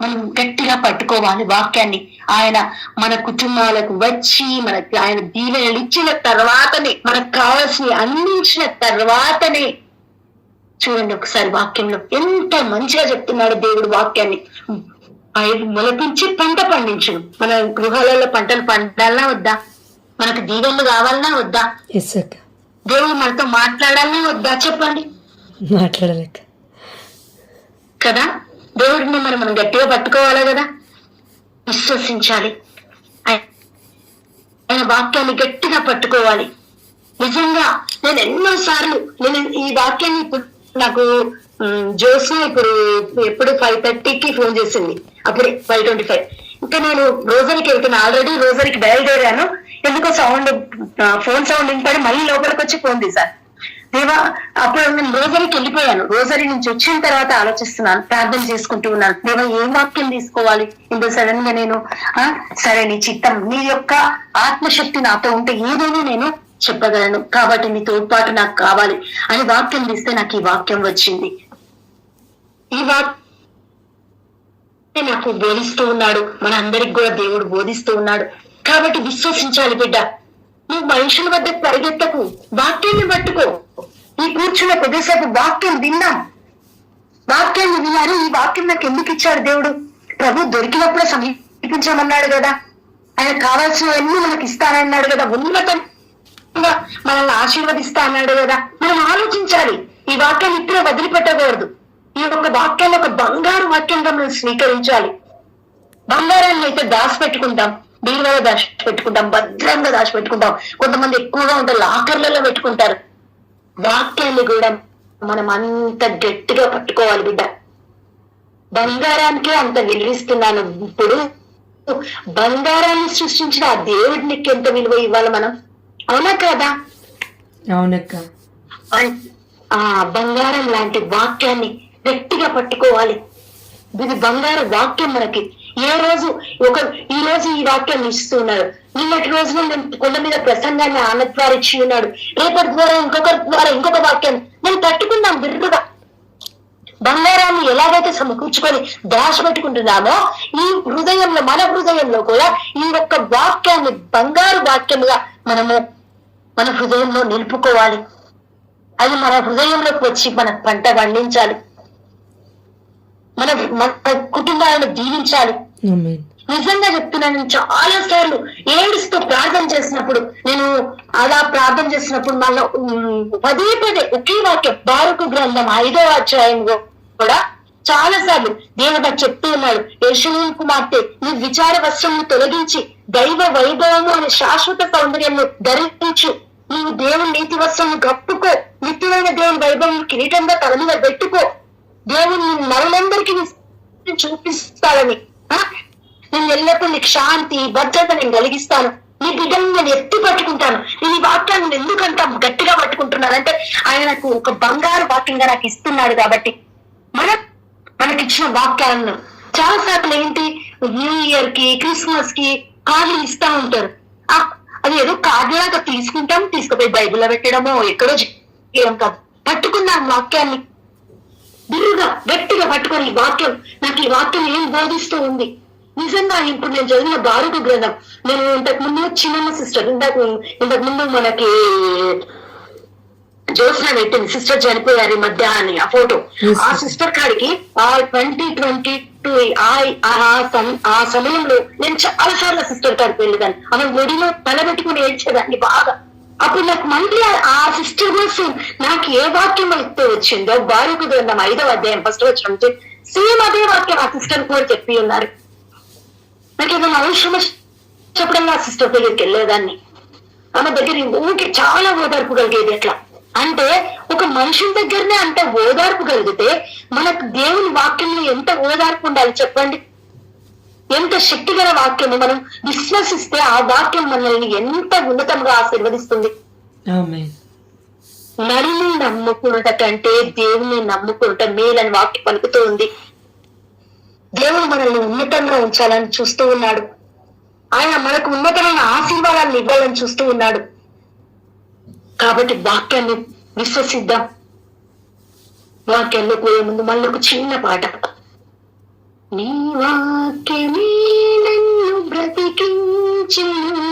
మనం గట్టిగా పట్టుకోవాలి వాక్యాన్ని. ఆయన మన కుటుంబాలకు వచ్చి మనకి ఆయన దీవెనలు ఇచ్చిన తర్వాతనే, మనకు కావాల్సిన అందించిన తర్వాతనే, చూడండి ఒకసారి వాక్యంలో ఎంత మంచిగా చెప్తున్నాడు దేవుడు వాక్యాన్ని. ఆయన మొలపించి పంట పండించును. మన గృహాలలో పంటలు పండాలన్నా వద్దా? మనకు దీవెనలు కావాలన్నా వద్దా? దేవుడు మనతో మాట్లాడాలన్నా వద్దా? చెప్పండి. మాట్లాడలేక కదా, దేవుడిని మనం గట్టిగా పట్టుకోవాలి కదా, విశ్వసించాలి, ఆయన వాక్యాన్ని గట్టిగా పట్టుకోవాలి. నిజంగా నేను ఎన్నోసార్లు ఈ వాక్యాన్ని ఇప్పుడు నాకు జోసు ఎప్పుడు 5:30కి ఫోన్ చేసింది, అప్పుడే 5:25. ఇంకా నేను రోజరీకి వెళ్తున్నా, ఆల్రెడీ రోజరీకి బయలుదేరాను. ఎందుకో ఫోన్ సౌండ్ వినపడి మళ్ళీ లోపలికి వచ్చి ఫోన్ తీశాను. దేవా, అప్పుడు నేను రోజరీకి వెళ్ళిపోయాను. రోజరీ నుంచి వచ్చిన తర్వాత ఆలోచిస్తున్నాను, ప్రార్థన చేసుకుంటూ ఉన్నాను, దేవా ఏం వాక్యం తీసుకోవాలి. ఇందులో సడన్ గా నేను సరే నీ చిత్తం, నీ యొక్క ఆత్మశక్తి నాతో ఉంటే ఏదైనా నేను చెప్పగలను, కాబట్టి నీ తోడ్పాటు నాకు కావాలి అని వాక్యం తీస్తే నాకు ఈ వాక్యం వచ్చింది. ఈ వాక్యం నాకు బోధిస్తూ ఉన్నాడు, మన అందరికి కూడా దేవుడు బోధిస్తూ ఉన్నాడు. కాబట్టి విశ్వసించాలి బిడ్డ. నువ్వు మనుషుల వద్ద పరిగెత్తకు, వాక్యాన్ని పట్టుకో. ఈ కూర్చున్న కొద్దిసేపు వాక్యం విన్నాం, వాక్యాన్ని విన్నారు. ఈ వాక్యం నాకు ఎందుకు ఇచ్చాడు దేవుడు? ప్రభు దొరికినప్పుడు సమీపించమన్నాడు కదా, ఆయన కావాల్సినవన్నీ మనకి ఇస్తానన్నాడు కదా, ఉన్నతంగా మనల్ని ఆశీర్వదిస్తా అన్నాడు కదా. మనం ఆలోచించాలి, ఈ వాక్యాన్ని ఇప్పుడే వదిలిపెట్టకూడదు. ఈ యొక్క వాక్యాన్ని ఒక బంగారు వాక్యంగా మనం స్వీకరించాలి. బంగారాన్ని అయితే దాచిపెట్టుకుంటాం, బీరువాలో దాచిపెట్టుకుంటాం, భద్రంగా దాచిపెట్టుకుంటాం. కొంతమంది ఎక్కువగా ఉంటారు, లాకర్లలో పెట్టుకుంటారు. వాక్యాన్ని కూడా మనం అంత గట్టిగా పట్టుకోవాలి బిడ్డ. బంగారానికే అంత విలువిస్తున్నాను, ఇప్పుడు బంగారాన్ని సృష్టించిన ఆ దేవుడికి ఎంత విలువ ఇవ్వాలి మనం, అవునా కాదా? అవునక్క. ఆ బంగారం లాంటి వాక్యాన్ని గట్టిగా పట్టుకోవాలి. ఇది బంగారు వాక్యం మనకి. ఈ రోజు ఈ వాక్యాన్ని ఇస్తున్నారు, నిన్నటి రోజున నేను కొండ మీద ప్రసంగాన్ని ఆమె ద్వారా ఇచ్చి ఉన్నాడు, రేపటి ద్వారా ఇంకొకరి ద్వారా ఇంకొక వాక్యాన్ని నేను పట్టుకున్నాం బిర్రుగా. బంగారాన్ని ఎలాగైతే సమకూర్చుకొని దాచిపెట్టుకుంటున్నామో ఈ హృదయంలో, మన హృదయంలో కూడా ఈ ఒక్క వాక్యాన్ని బంగారు వాక్యముగా మనము మన హృదయంలో నిలుపుకోవాలి. అది మన హృదయంలోకి వచ్చి మన పంట పండించాలి, మన కుటుంబాలను దీవించాలి. నిజంగా చెప్తున్నాను, నేను చాలా సార్లు ఏడుస్తూ ప్రార్థన చేసినప్పుడు, నేను అలా ప్రార్థన చేసినప్పుడు మళ్ళీ పదే ఒకే వాక్యం, బారూకు గ్రంథం 5వ అధ్యాయంలో కూడా చాలా సార్లు దేవుడు చెప్తూ ఉన్నాడు, యెరూషలేము కుమార్తె, నీ విచార వస్త్రమును తొలగించి దైవ వైభవము అనే శాశ్వత సౌందర్యము ధరించు, నీవు దేవుని నీతి వస్త్రము కప్పుకో, నిత్యమైన దేవుని వైభవం కిరీటంగా తల మీద పెట్టుకో, దేవుని మరణందరికీ చూపిస్తాడని, నేను ఎల్లప్పుడూ నీకు శాంతి భద్రత నేను కలిగిస్తాను, నీ బిడ్డను నేను ఎత్తి పట్టుకుంటాను. నేను ఈ వాక్యాన్ని ఎందుకంత గట్టిగా పట్టుకుంటున్నానంటే ఆయన నాకు ఒక బంగారు వాక్యంగా నాకు ఇస్తున్నాడు. కాబట్టి మనకిచ్చిన వాక్యాలను చాలాసార్లు ఏంటి, న్యూ ఇయర్ కి క్రిస్మస్ కి కార్డులు ఇస్తా ఉంటారు. అది ఏదో కార్డులాగా తీసుకుంటాం, తీసుకుపోయి బైబిల్లో పెట్టడమో ఎక్కడో చేయడం కాదు. పట్టుకున్నాం వాక్యాన్ని బిరుగా గట్టిగా పట్టుకొని, ఈ వాక్యం నాకు ఈ వాక్యం ఏం బోధిస్తూ ఉంది నిజంగా. ఇప్పుడు నేను చదివిన బారుకు గ్రంథం, నేను ఇంతకు ముందు చిన్న సిస్టర్ ఇంతకు ముందు మనకి జ్యోత్స్న పెట్టింది, సిస్టర్ చనిపోయారు ఈ మధ్య అని ఆ ఫోటో. ఆ సిస్టర్ కాడికి ఆ 2022 ఆ సమయంలో నేను చాలా సార్లు సిస్టర్ కాడికి వెళ్ళేదాన్ని. ఆమె ఒడిలో తలబెట్టుకుని ఏడ్చేదాన్ని బాగా. అప్పుడు నాకు మళ్ళీ ఆ సిస్టర్ కోసం నాకు ఏ వాక్యం అయితే వచ్చిందో, బారుకు గ్రంథం 5వ అధ్యాయం 1వ వచనం సేమ్ అదే వాక్యం ఆ సిస్టర్ కూడా చెప్పి ఉన్నారు. నాకు ఏదైనా అవసరం చెప్పడంగా ఆ సిస్టర్ దగ్గరికి వెళ్ళేదాన్ని. ఆమె దగ్గర ఊరికి చాలా ఓదార్పు కలిగేది. ఎట్లా అంటే ఒక మనుషుల దగ్గరనే అంత ఓదార్పు కలిగితే మనకు దేవుని వాక్యంలో ఎంత ఓదార్పు ఉండాలి చెప్పండి. ఎంత శక్తిగల వాక్యము. మనం విశ్వసిస్తే ఆ వాక్యం మనల్ని ఎంత ఉన్నతంగా ఆశీర్వదిస్తుంది. నరుని నమ్ముకున్నట కంటే దేవుని నమ్ముకున్నట మేలని వాక్యం పలుకుతూ ఉంది. దేవుడు మనల్ని ఉన్నతంగా ఉంచాలని చూస్తూ ఉన్నాడు. ఆయన మనకు ఉన్నతమైన ఆశీర్వాదాలను ఇవ్వాలని చూస్తూ ఉన్నాడు. కాబట్టి వాక్యాన్ని విశ్వసిద్దాం. వాక్యాల్లో పోయే ముందు మళ్ళీ ఒక చిన్న పాట. నీ వాక్యమే నన్ను బ్రతికించును,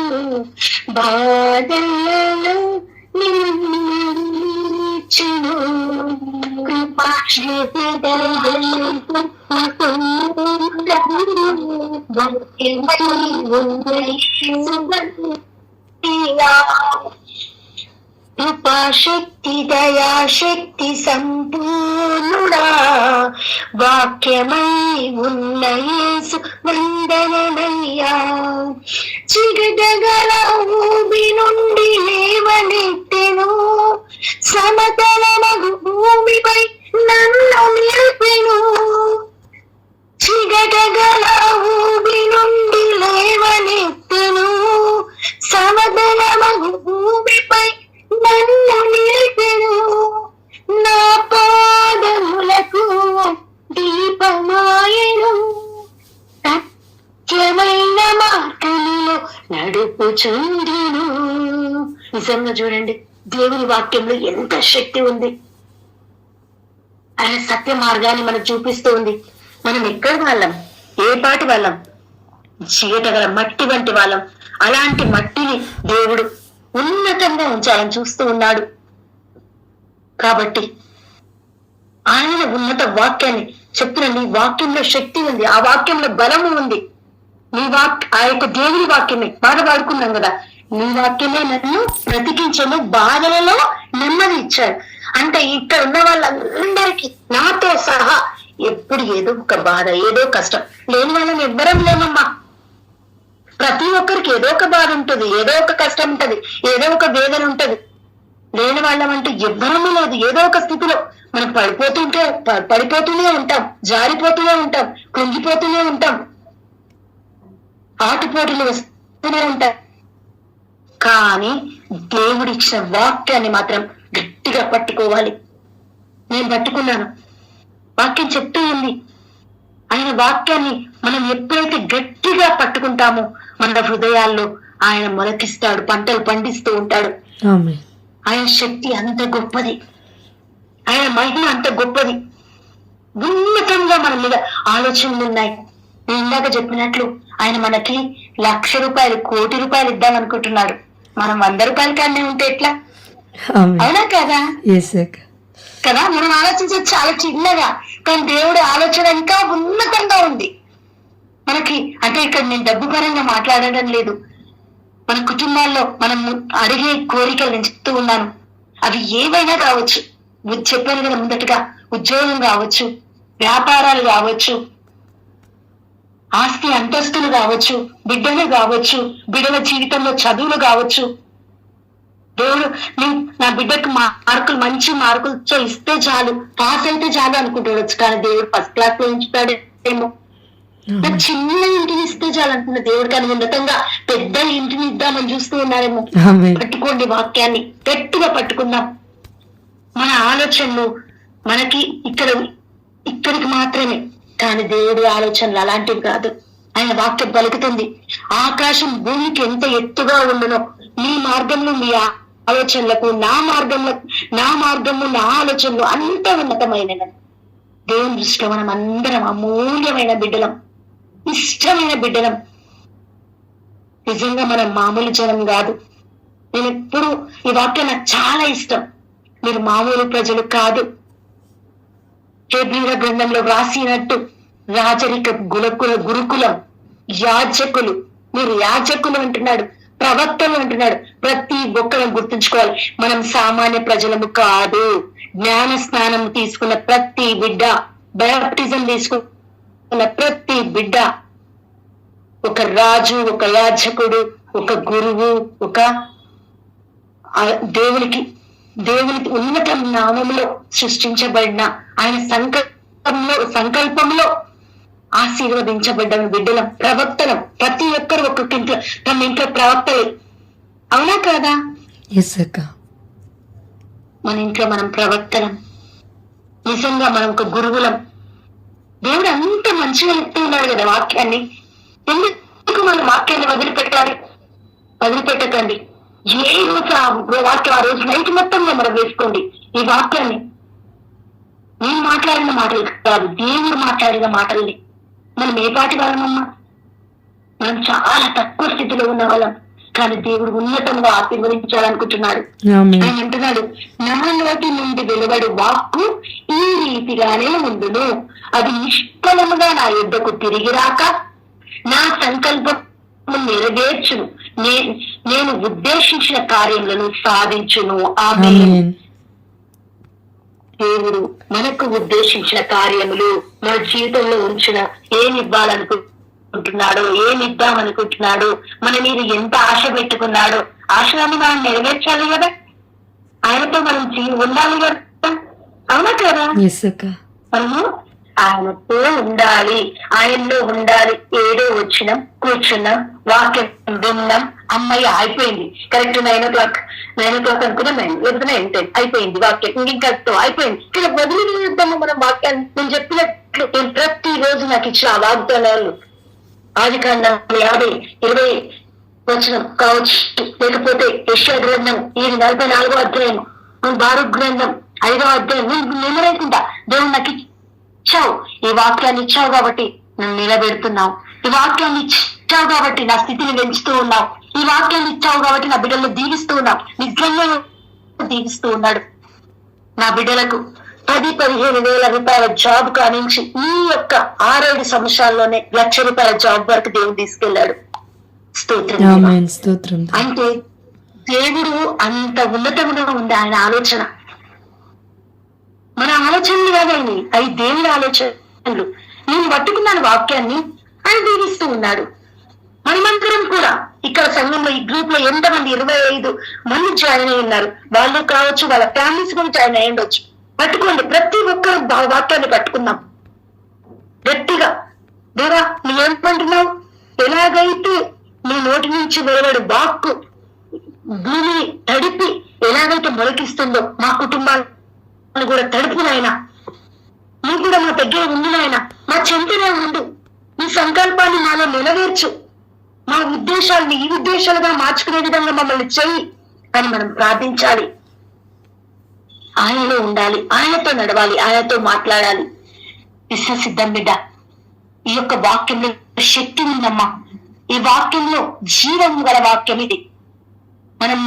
బాధలలో నిలిచును, కృపాశక్తి దయాశక్తి సంపూర్ణుడా, వాక్యమై ఉన్న యేసు వందనమయ్యా. చిగటగల ఊబి నుండి లేవనెత్తెను, సమతలమగు భూమిపై నన్ను నిలిపెను. చిగటగల ఊబి నుండి లేవనెత్తెను, సమతలమగు భూమిపై నన్ను నిలిపెను. నా పాదములకు దీపమాయెను, సత్యమైన మార్గములో నడుపుచుండును. నిజంగా చూడండి, దేవుని వాక్యంలో ఎంత శక్తి ఉంది. ఆయన సత్య మార్గాన్ని మనకు చూపిస్తూ ఉంది. మనం ఎక్కడ వాళ్ళం, ఏ పాటి వాళ్ళం, చీకటగల మట్టి వంటి వాళ్ళం. అలాంటి మట్టిని దేవుడు ఉన్నతంగా ఉంచాలని చూస్తూ ఉన్నాడు. కాబట్టి ఆయన ఉన్నత వాక్యాన్ని చెప్తున్న, నీ వాక్యంలో శక్తి ఉంది, ఆ వాక్యంలో బలము ఉంది. నీ ఆ యొక్క దేవుని వాక్యమే బాధ పాడుకున్నాం కదా, నీ వాక్యమే నన్ను బ్రతికించను, బాధలలో నెమ్మది ఇచ్చాడు. అంటే ఇక్కడ ఉన్న వాళ్ళందరికీ నాతో సహా ఎప్పుడు ఏదో ఒక బాధ, ఏదో కష్టం. లేని వాళ్ళని ఎవ్వరం లేమమ్మా. ప్రతి ఒక్కరికి ఏదో ఒక బాధ ఉంటుంది, ఏదో ఒక కష్టం ఉంటది, ఏదో ఒక వేదన ఉంటది. లేని వాళ్ళమంటే ఎవ్వరము లేదు. ఏదో ఒక స్థితిలో మనం పడిపోతూనే ఉంటాం, జారిపోతూనే ఉంటాం, కృంగిపోతూనే ఉంటాం, ఆటుపోటులు వస్తూనే ఉంటాయి. కానీ దేవుడిచ్చిన వాక్యాన్ని మాత్రం గట్టిగా పట్టుకోవాలి. నేను పట్టుకున్నాను. వాక్యం చెప్తూ ఉంది. ఆయన వాక్యాన్ని మనం ఎప్పుడైతే గట్టిగా పట్టుకుంటామో మన హృదయాల్లో ఆయన మొలకిస్తాడు, పంటలు పండిస్తూ ఉంటాడు. ఆయన శక్తి అంత గొప్పది, ఆయన మహిమ అంత గొప్పది. ఉన్నతంగా మన మీద ఆలోచనలు ఉన్నాయి. నేను ఇందాక చెప్పినట్లు ఆయన మనకి 1,00,000 రూపాయలు, 1,00,00,000 రూపాయలు ఇద్దామనుకుంటున్నాడు. మనం 100 రూపాయల కన్నా ఉంటే ఎట్లా? అవునా కదా? కదా, మనం ఆలోచించేది చాలా చిన్నగా, కానీ దేవుడి ఆలోచన ఇంకా ఉన్నతంగా ఉంది మనకి. అంటే ఇక్కడ నేను డబ్బు పరంగా మాట్లాడడం లేదు. మన కుటుంబాల్లో మనం అడిగే కోరికలు నేను చెప్తూ ఉన్నాను. అవి ఏవైనా కావచ్చు. చెప్పాను కదా ముందటగా, ఉద్యోగం కావచ్చు, వ్యాపారాలు కావచ్చు, ఆస్తి అంతస్తులు కావచ్చు, బిడ్డలు కావచ్చు, బిడ్డల జీవితంలో చదువులు కావచ్చు. దేవుడు నా బిడ్డకు మార్కులు మంచి మార్కులతో ఇస్తే చాలు, పాస్ అయితే చాలు అనుకుంటాడు. కానీ దేవుడు ఫస్ట్ క్లాస్ లో ఉంచుతాడేమో. నాకు చిన్న ఇంటిని ఇస్తే చాలు అనుకున్న దేవుడు, కానీ ఉన్నతంగా పెద్ద ఇంటిని ఇద్దామని చూస్తూ ఉన్నాడేమో. పట్టుకోండి వాక్యాన్ని, గట్టిగా పట్టుకుందాం. మన ఆలోచనలు మనకి ఇక్కడికి మాత్రమే, కానీ దేవుడి ఆలోచనలు అలాంటివి కాదు. ఆయన వాక్యం పలుకుతుంది, ఆకాశం భూమికి ఎంత ఎత్తుగా ఉండునో మీ మార్గంలో మీ ఆలోచనలకు నా మార్గము నా ఆలోచనలు అంత ఉన్నతమైనవి. దేవుని దృష్టిలో మనం అందరం అమూల్యమైన బిడ్డలం, ఇష్టమైన బిడ్డలం. నిజంగా మనం మామూలు జనం కాదు. నేను ఎప్పుడు ఈ వాక్యం నాకు చాలా ఇష్టం. మీరు మామూలు ప్రజలు కాదు. హెబ్రీయుల గ్రంథంలో వ్రాసినట్టు రాజరిక గురుకులం, యాజకులు. మీరు యాజకులు అంటున్నాడు, ప్రవక్తలు అంటున్నాడు. ప్రతి ఒక్కరు గుర్తుంచుకోవాలి, మనం సామాన్య ప్రజలము కాదు. జ్ఞాన స్నానం తీసుకున్న ప్రతి బిడ్డ, బాప్టిజం తీసుకున్న ప్రతి బిడ్డ ఒక రాజు, ఒక యాజకుడు, ఒక గురువు, ఒక దేవునికి ఉన్నత నామములో సృష్టించబడిన ఆయన సంకల్పంలో ఆశీర్వదించబడ్డ బిడ్డలం, ప్రవక్తలం. ప్రతి ఒక్కరు ఒక్కొక్క ఇంట్లో తమ ఇంట్లో ప్రవక్తలే. అవునా కాదా? మన ఇంట్లో మనం ప్రవక్తలం. నిజంగా మనం ఒక గురువులం. దేవుడు అంత మంచిగా చెప్తూ ఉన్నాడు కదా వాక్యాన్ని. ఎందుకు మనం వాక్యాన్ని వదిలిపెట్టకండి. ఏ రోజు ఆ వాక్యం, ఆ రోజు నైట్ మొత్తంలో మనం వేసుకోండి ఈ వాక్యాన్ని. నేను మాట్లాడిన మాటలు కాదు, దేవుడు మాట్లాడిన మాటల్ని. మనం ఏ పాటి వాళ్ళమమ్మా? మనం చాలా తక్కువ స్థితిలో ఉన్న వాళ్ళం, కానీ దేవుడు ఉన్నతంగా ఆశీర్వదించాలనుకుంటున్నాడు. ఆయన అంటున్నాడు, నా నోటి నుండి వెలువడు వాక్కు ఈ రీతిగానే ఉండును, అది నిష్ఫలముగా నా యుద్ధకు తిరిగి రాక నా సంకల్పం నెరవేర్చును, నేను ఉద్దేశించిన కార్యములను సాధించును. ఆమేన్. దేవుడు మనకు ఉద్దేశించిన కార్యములు, మన జీవితంలో ఉంచిన ఏమి ఇవ్వాలనుకుంటున్నాడో, ఏమి ఇద్దామనుకుంటున్నాడో, మన మీద ఎంత ఆశ పెట్టుకున్నాడో, ఆశలన్నీ మనం నెరవేర్చాలి కదా. ఆయనతో మనం ఉండాలి కదా. అవునా కదా? మనము ఆయనతో ఉండాలి, ఆయనలో ఉండాలి. ఏదో వచ్చినాం, కూర్చున్నాం, వాక్యం విన్నాం, అమ్మాయి అయిపోయింది. కరెక్ట్ 9 o'clock అనుకున్నాం, లేకపోతే 9:10 అయిపోయింది వాక్యం, ఇంకా అయిపోయింది. ఇక్కడ వదిలిద్దాము మనం వాక్యాన్ని. నేను చెప్పినట్లు నేను ప్రతి రోజు నాకు ఇచ్చిన ఆ వాగ్దానాలు, ఆదికాండం 50-20 కావచ్చు, లేకపోతే యెషయా గ్రంథం ఈ 44వ అధ్యాయం, బారూక్ గ్రంథం 5వ అధ్యాయం, నేను నిలబెట్టుకుంటా. దేవుడు నాకు ఇచ్చావు, ఈ వాక్యాన్ని ఇచ్చావు కాబట్టి నన్ను నిలబెడుతున్నావు. ఈ వాక్యాన్ని ఇచ్చావు కాబట్టి నా స్థితిని పెంచుతూ ఉన్నావు. ఈ వాక్యాన్ని ఇచ్చావు కాబట్టి నా బిడ్డలను దీవిస్తూ ఉన్నావు. నిజంగా దీవిస్తూ ఉన్నాడు. నా బిడ్డలకు 10-15 వేల రూపాయల జాబ్ కానించి ఈ యొక్క 6-7 సంవత్సరాల్లోనే ₹1,00,000 జాబ్ వరకు దేవుడు తీసుకెళ్లాడు. స్తోత్రం. అంటే దేవుడు అంత ఉన్నతంగా ఉంది ఆయన ఆలోచన. మన ఆలోచనలు కాదండి, అవి దేవుడి ఆలోచనలు. నేను పట్టుకున్నాను వాక్యాన్ని, ఆయన దీవిస్తూ ఉన్నాడు. మనమందరం కూడా ఇక్కడ సంఘంలో ఈ గ్రూప్ లో ఎంతమంది 25 మంది జాయిన్ అయి ఉన్నారు. వాళ్ళు కావచ్చు, వాళ్ళ ఫ్యామిలీస్ కూడా జాయిన్ అయ్యి ఉండొచ్చు. పట్టుకోండి, ప్రతి ఒక్కరు వాక్యాన్ని పట్టుకుందాం గట్టిగా. దేవా నువ్వేమంటున్నావు? ఎలాగైతే నీ నోటి నుంచి వెలువడు వాక్కు భూమిని తడిపి ఎలాగైతే మొలకిస్తుందో, మా కుటుంబాలు కూడా తడుపు నాయన. నువ్వు కూడా మా దగ్గర ఉంది నాయన, మా చెంతనే ఉండు. నీ సంకల్పాన్ని నాలో నెరవేర్చు. మా ఉద్దేశాలని ఈ ఉద్దేశాలుగా మార్చుకునే విధంగా మమ్మల్ని చెయ్యి అని మనం ప్రార్థించాలి. ఆయనలో ఉండాలి, ఆయనతో నడవాలి, ఆయనతో మాట్లాడాలి. విశ్వసిద్ధం బిడ్డ, ఈ యొక్క వాక్యంలో శక్తి ఉందమ్మా. ఈ వాక్యంలో జీవం గల వాక్యం ఇది. మనం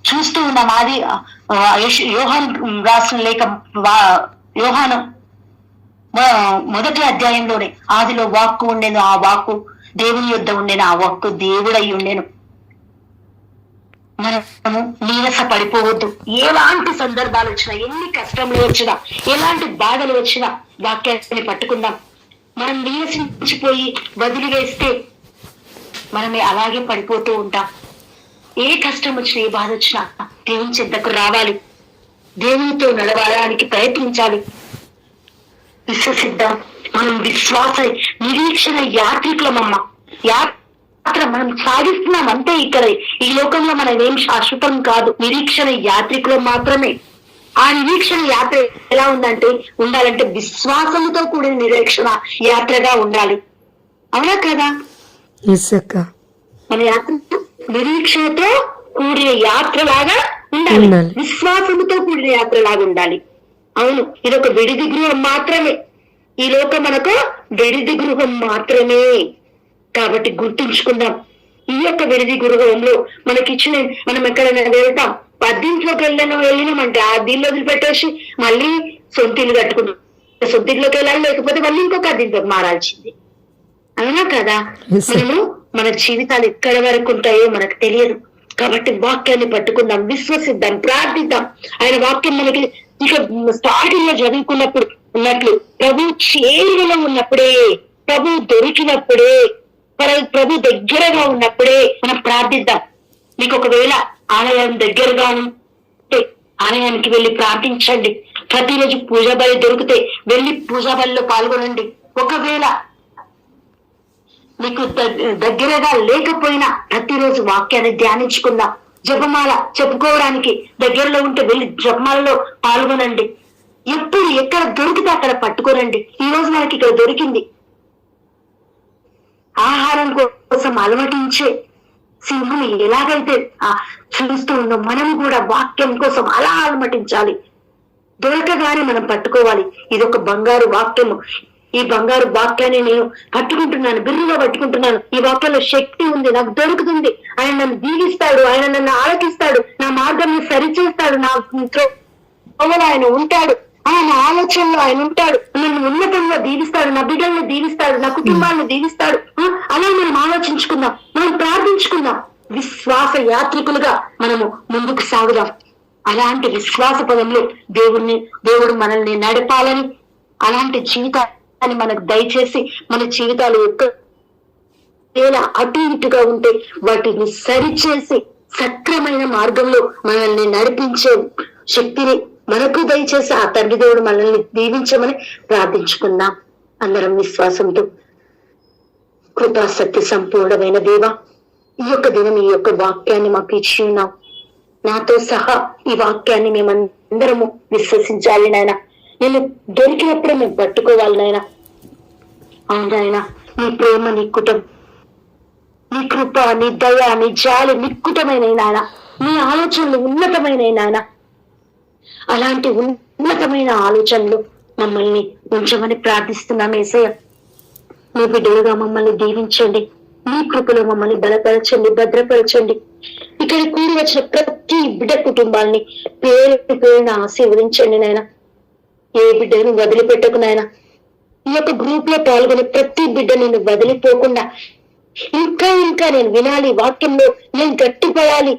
చూస్తూ ఉన్నాం. అది యోహాను రాసిన లేఖ, యోహాను 1వ అధ్యాయంలోనే ఆదిలో వాక్కు ఉండేను, ఆ వాక్కు దేవుని యొద్ద ఉండేను, ఆ వాక్కు దేవుడై ఉండేను. మనము నీరస పడిపోవద్దు. ఎలాంటి సందర్భాలు వచ్చినా, ఎన్ని కష్టములు వచ్చినా, ఎలాంటి బాధలు వచ్చినా వాక్యాన్ని పట్టుకుందాం. మనం నీరసించిపోయి వదిలివేస్తే మనమే అలాగే పడిపోతూ ఉంటాం. ఏ కష్టం వచ్చినా, ఏ బాధ వచ్చినా దేవుని చెంతకు రావాలి, దేవునితో నడవడానికి ప్రయత్నించాలి. విశ్వసిద్దాం. మనం విశ్వాస నిరీక్షణ యాత్రికులమమ్మ. యాత్ర మనం సాగిస్తున్నాం అంతే. ఇక్కడ ఈ లోకంలో మనం ఏం శాశ్వతం కాదు, నిరీక్షణ యాత్రికులు మాత్రమే. ఆ నిరీక్షణ యాత్ర ఎలా ఉండాలంటే విశ్వాసంతో కూడిన నిరీక్షణ యాత్రగా ఉండాలి. అవునా కదా? ఎస్ అక్క. మన యాత్ర నిరీక్షణతో కూడిన యాత్రలాగా ఉండాలి, ఉండాలి. విశ్వాసంతో కూడిన యాత్రలాగా ఉండాలి. అవును, ఇది ఒక విడిది గృహం మాత్రమే. ఈ లోకం మనకు విడిది గృహం మాత్రమే. కాబట్టి గుర్తుంచుకుందాం, ఈ యొక్క విడిది గృహంలో మనకిచ్చిన మనం ఎక్కడైనా వెళ్తాం, పద్దింట్లోకి వెళ్ళినామంటే ఆ దీన్ని వదిలిపెట్టేసి మళ్ళీ సొంతిల్లు కట్టుకుంటాం. సొంతిల్లోకి వెళ్ళాలి, లేకపోతే మళ్ళీ ఇంకొక అద్దీంట్లోకి మారాల్సింది. అవునా కదా? Yes, sir. మనము మన జీవితాలు ఎక్కడ వరకు ఉంటాయో మనకు తెలియదు. కాబట్టి వాక్యాన్ని పట్టుకుందాం, విశ్వసిద్దాం, ప్రార్థిద్దాం. ఆయన వాక్యం మనకి ఇక స్టార్టింగ్ లో చదువుకున్నప్పుడు ఉన్నట్లు ప్రభు చేరువలో ఉన్నప్పుడే, ప్రభు దొరికినప్పుడే, ప్రభు దగ్గరగా ఉన్నప్పుడే మనం ప్రార్థిద్దాం. మీకు ఒకవేళ ఆలయం దగ్గరగా ఉంటే ఆలయానికి వెళ్ళి ప్రార్థించండి. ప్రతిరోజు పూజా బలి దొరికితే వెళ్ళి పూజా బలిలో పాల్గొనండి. ఒకవేళ మీకు దగ్గరగా లేకపోయినా ప్రతిరోజు వాక్యాన్ని ధ్యానించుకుందాం. జపమాల చెప్పుకోవడానికి దగ్గరలో ఉంటే వెళ్ళి జపమాలలో పాల్గొనండి. ఎప్పుడు ఎక్కడ దొరికితే అక్కడ పట్టుకోనండి. ఈ రోజు మనకి ఇక్కడ దొరికింది. ఆహారం కోసం అలమటించే సింహం ఎలాగైతే చూస్తూ ఉందో మనం కూడా వాక్యం కోసం అలా అలమటించాలి. దొరకగానే మనం పట్టుకోవాలి. ఇది ఒక బంగారు వాక్యము. ఈ బంగారు వాక్యాన్ని నేను పట్టుకుంటున్నాను, బిర్రుగా పట్టుకుంటున్నాను. ఈ వాక్యంలో శక్తి ఉంది, నాకు దొరుకుతుంది. ఆయన నన్ను దీవిస్తాడు, ఆయన నన్ను ఆలకిస్తాడు, నా మార్గాన్ని సరిచేస్తాడు, నా త్రోవలో ఆయన ఉంటాడు, ఆయన ఆలోచనలో ఆయన ఉంటాడు, నన్ను ఉన్నతంగా దీవిస్తాడు, నా బిడ్డలను దీవిస్తాడు, నా కుటుంబాలను దీవిస్తాడు. అలా మనం ఆలోచించుకుందాం, మనం ప్రార్థించుకుందాం. విశ్వాస యాత్రికులుగా మనము ముందుకు సాగుదాం. అలాంటి విశ్వాస పదంలో దేవుడు మనల్ని నడపాలని, అలాంటి జీవితాన్ని మనకు దయచేసి మన జీవితాలు ఒకవేళ అటు ఇటుగా ఉంటే వాటిని సరిచేసి సక్రమైన మార్గంలో మనల్ని నడిపించే శక్తిని మనకు దయచేసి ఆ తండ్రి దేవుడు మనల్ని దీవించమని ప్రార్థించుకుందాం. అందరం విశ్వాసంతో. కృపా సత్య సంపూర్ణమైన దేవా, ఈ యొక్క దినం ఈ యొక్క వాక్యాన్ని మాకు ఇచ్చి ఉన్నాం. నాతో సహా ఈ వాక్యాన్ని మేమందరము విశ్వసించాలి నాయన. నేను దొరికినప్పుడే మేము పట్టుకోవాలి నాయన. అవునాయన, నీ ప్రేమ, నీ కుటుంబం, నీ కృప, నీ దయ, నీ జాలి నిక్కుటమైన నాయన. నీ ఆలోచనలు ఉన్నతమైన నాయన. అలాంటి ఉన్నతమైన ఆలోచనలు మమ్మల్ని ఉంచమని ప్రార్థిస్తున్నాం యేసయ్య. మీ బిడ్డలుగా మమ్మల్ని దీవించండి. మీ కృపలో మమ్మల్ని బలపరచండి, భద్రపరచండి. ఇక్కడ కూడి వచ్చిన ప్రతి బిడ్డ కుటుంబాలని పేరు పేరున ఆశీర్వదించండి నాయన. ఏ బిడ్డను వదిలిపెట్టకు నాయన. ఈ యొక్క గ్రూప్ లో పాల్గొనే ప్రతి బిడ్డ నేను వదిలిపోకుండా ఇంకా ఇంకా నేను వినాలి, వాక్యంలో నేను గట్టిపడాలి.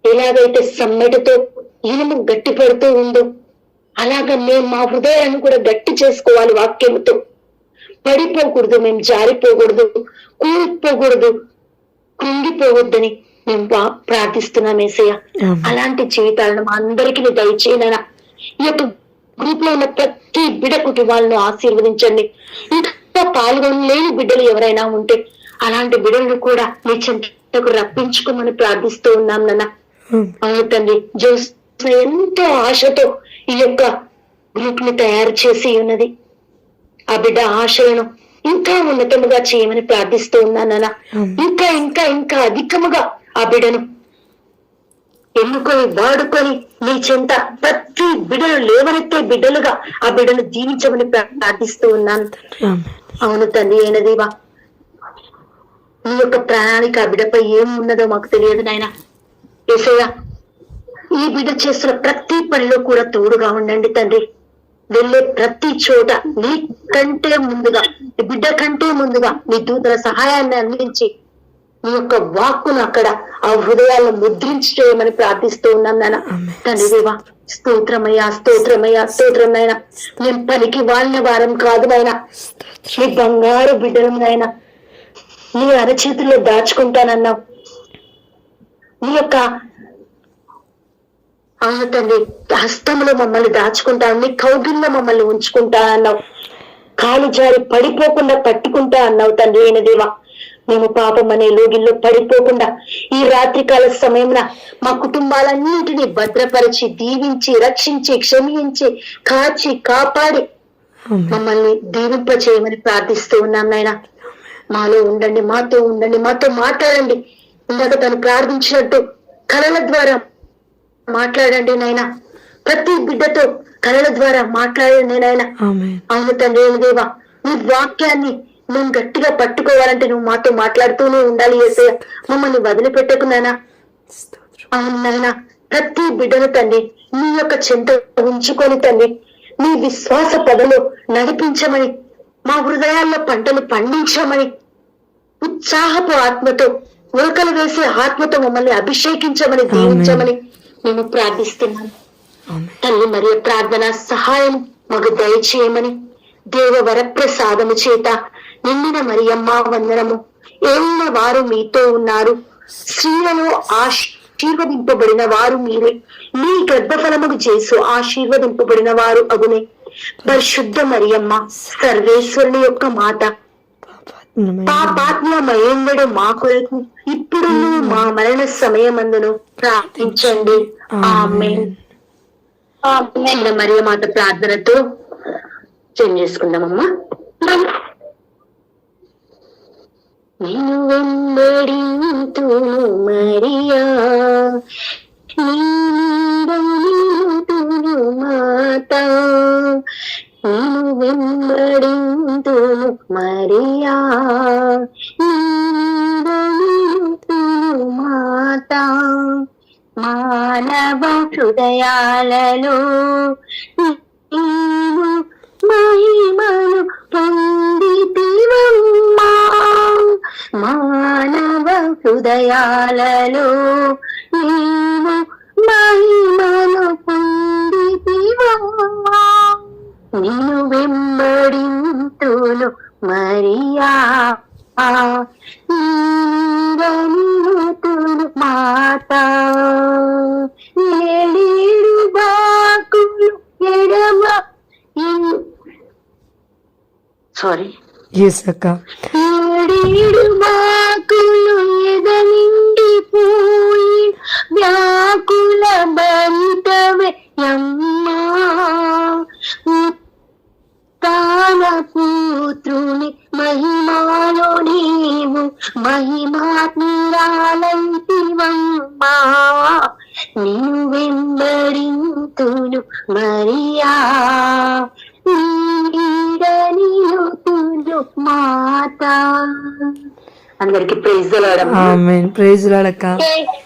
ఎలాగైతే సమ్మెటతో ఇనుము గట్టిపడుతూ ఉందో అలాగా మేము మా హృదయాన్ని కూడా గట్టి చేసుకోవాలి. వాక్యంతో పడిపోకూడదు, మేము జారిపోకూడదు, కూలిపోకూడదు, కృంగిపోవద్దని మేము ప్రార్థిస్తున్నాం యేసయ్య. అలాంటి జీవితాలను మా అందరికీ దయచేయనైనా. ఈ యొక్క గ్రూప్ లో ఉన్న ప్రతి బిడ్డ కుటుంబాలను ఆశీర్వదించండి. ఇంకా పాల్గొనలేని బిడ్డలు ఎవరైనా ఉంటే అలాంటి బిడ్డలను కూడా మీ చెంతకు రప్పించుకోమని ప్రార్థిస్తూ ఉన్నాం నాన్న. అవును తండ్రి, జోస్న ఎంతో ఆశతో ఈ యొక్క గ్రూప్ ని తయారు చేసి ఉన్నది. ఆ బిడ్డ ఆశలను ఇంకా ఉన్నతముగా చేయమని ప్రార్థిస్తూ ఉన్నాను నాన్న. ఇంకా ఇంకా ఇంకా అధికముగా ఆ బిడ్డను ఎన్నుకొని వాడుకొని నీ చెంత ప్రతి బిడ్డలు లేవనెత్తే బిడ్డలుగా ఆ బిడ్డను దీవించమని ప్రార్థిస్తూ ఉన్నాను. అవును తండ్రి అయిన దేవా, నీ యొక్క ప్రణాళిక ఆ బిడ్డపై ఏమున్నదో మాకు తెలియదు నాయన. యేసయ్య, ఈ బిడ్డ చేస్తున్న ప్రతి పనిలో కూడా తోడుగా ఉండండి తండ్రి. వెళ్ళే ప్రతి చోట నీ కంటే ముందుగా, నీ బిడ్డ కంటే ముందుగా నీ దూతల సహాయాన్ని అందించి నీ యొక్క వాక్కును అక్కడ ఆ హృదయాలను ముద్రించి చేయమని ప్రార్థిస్తూ ఉన్నాం నాయన. తండ్రి దేవా, స్తోత్రమయ్యా, స్తోత్రమయ్యా, స్తోత్రం నాయన. మేము పనికి వాళ్ళ వారం కాదు నాయన, నీ బంగారు బిడ్డలం నాయన. నీ అరచేతుల్లో దాచుకుంటానన్నావు. నీ యొక్క తండ్రి హస్తంలో మమ్మల్ని దాచుకుంటాను, నీ కౌగిల్లో మమ్మల్ని ఉంచుకుంటా అన్నావు. కాలు జారి పడిపోకుండా పట్టుకుంటా అన్నావు తండ్రి అయిన దేవా. మేము పాపం అనే లోగిల్లో పడిపోకుండా ఈ రాత్రికాల సమయంలో మా కుటుంబాలన్నింటినీ భద్రపరిచి, దీవించి, రక్షించి, క్షమించి, కాచి, కాపాడి మమ్మల్ని దీవింప చేయమని ప్రార్థిస్తూ ఉన్నాం నాయన. మాలో ఉండండి, మాతో ఉండండి, మాతో మాట్లాడండి. ఇందాక తను ప్రార్థించినట్టు కళల ద్వారా మాట్లాడండి నాయన. ప్రతి బిడ్డతో కళల ద్వారా మాట్లాడండి నాయన. ఆమేన్. అవును తండ్రి దేవా, నీ వాక్యాన్ని మేము గట్టిగా పట్టుకోవాలంటే నువ్వు మాతో మాట్లాడుతూనే ఉండాలి యేసయ్య. మమ్మల్ని వదిలిపెట్టకు నాయన. స్తోత్రం. అవును నాయన, ప్రతి బిడ్డను తండ్రి నీ యొక్క చెంత ఉంచుకొని తండ్రి నీ విశ్వాస పదలో నడిపించమని, మా హృదయాల్లో పంటలు పండించమని, ఉత్సాహపు ఆత్మతో ఉరకలు వేసే ఆత్మతో మమ్మల్ని అభిషేకించమని, దీవించమని మేము ప్రార్థిస్తున్నాం. ఆమేన్. తల్లి మరియు ప్రార్థన సహాయం మాకు దయచేయమని, దేవ వరప్రసాదము చేత నిండిన మరియమ్మ వందనము. ఏలిన వారు మీతో ఉన్నారు, స్త్రీలలో ఆశీర్వదింపబడిన వారు మీరే. మీ గర్భఫలముకు చేసు ఆశీర్వదింపబడిన వారు అగునే. పరిశుద్ధ మరియమ్మ, సర్వేశ్వరుని యొక్క మాత, పాపాత్మమయ్యుండడు మా కొరకు ఇప్పుడు మా మరణ సమయమందును ప్రార్థించండి. ఆమేన్. చిన్న మరియ మాత ప్రార్థనతో చేసుకుందామమ్మా. నేను వెంబడింతును మరియా, నీడనింతును మాత. నేను వెంబడింతును మరియా, నీడనింతును మాత. మానవ హృదయాలలో నీవు మహిమను పొందితివమ్మా. మానవ హృదయాలలో నీవు మహిమను పొందితివమ్మా. నిన్ను వెంబడింతును మరియా, నీడనింతును మాత. ఏడేడు బాకులు ఎడమ ఎస్ అక్క. ఏడేడు బాకులు ఎదనిండిపోయి వ్యాకుల భరితవే అమ్మా. తాన పుత్రుని మహిమాలో నీవు మహిమాత్మురాలైతివమ్మా. నిన్ను వెంబడింతును మరియా, నీడనింతును మాత. అందరికి praise the Lord. Amen. Praise Lord అక్క.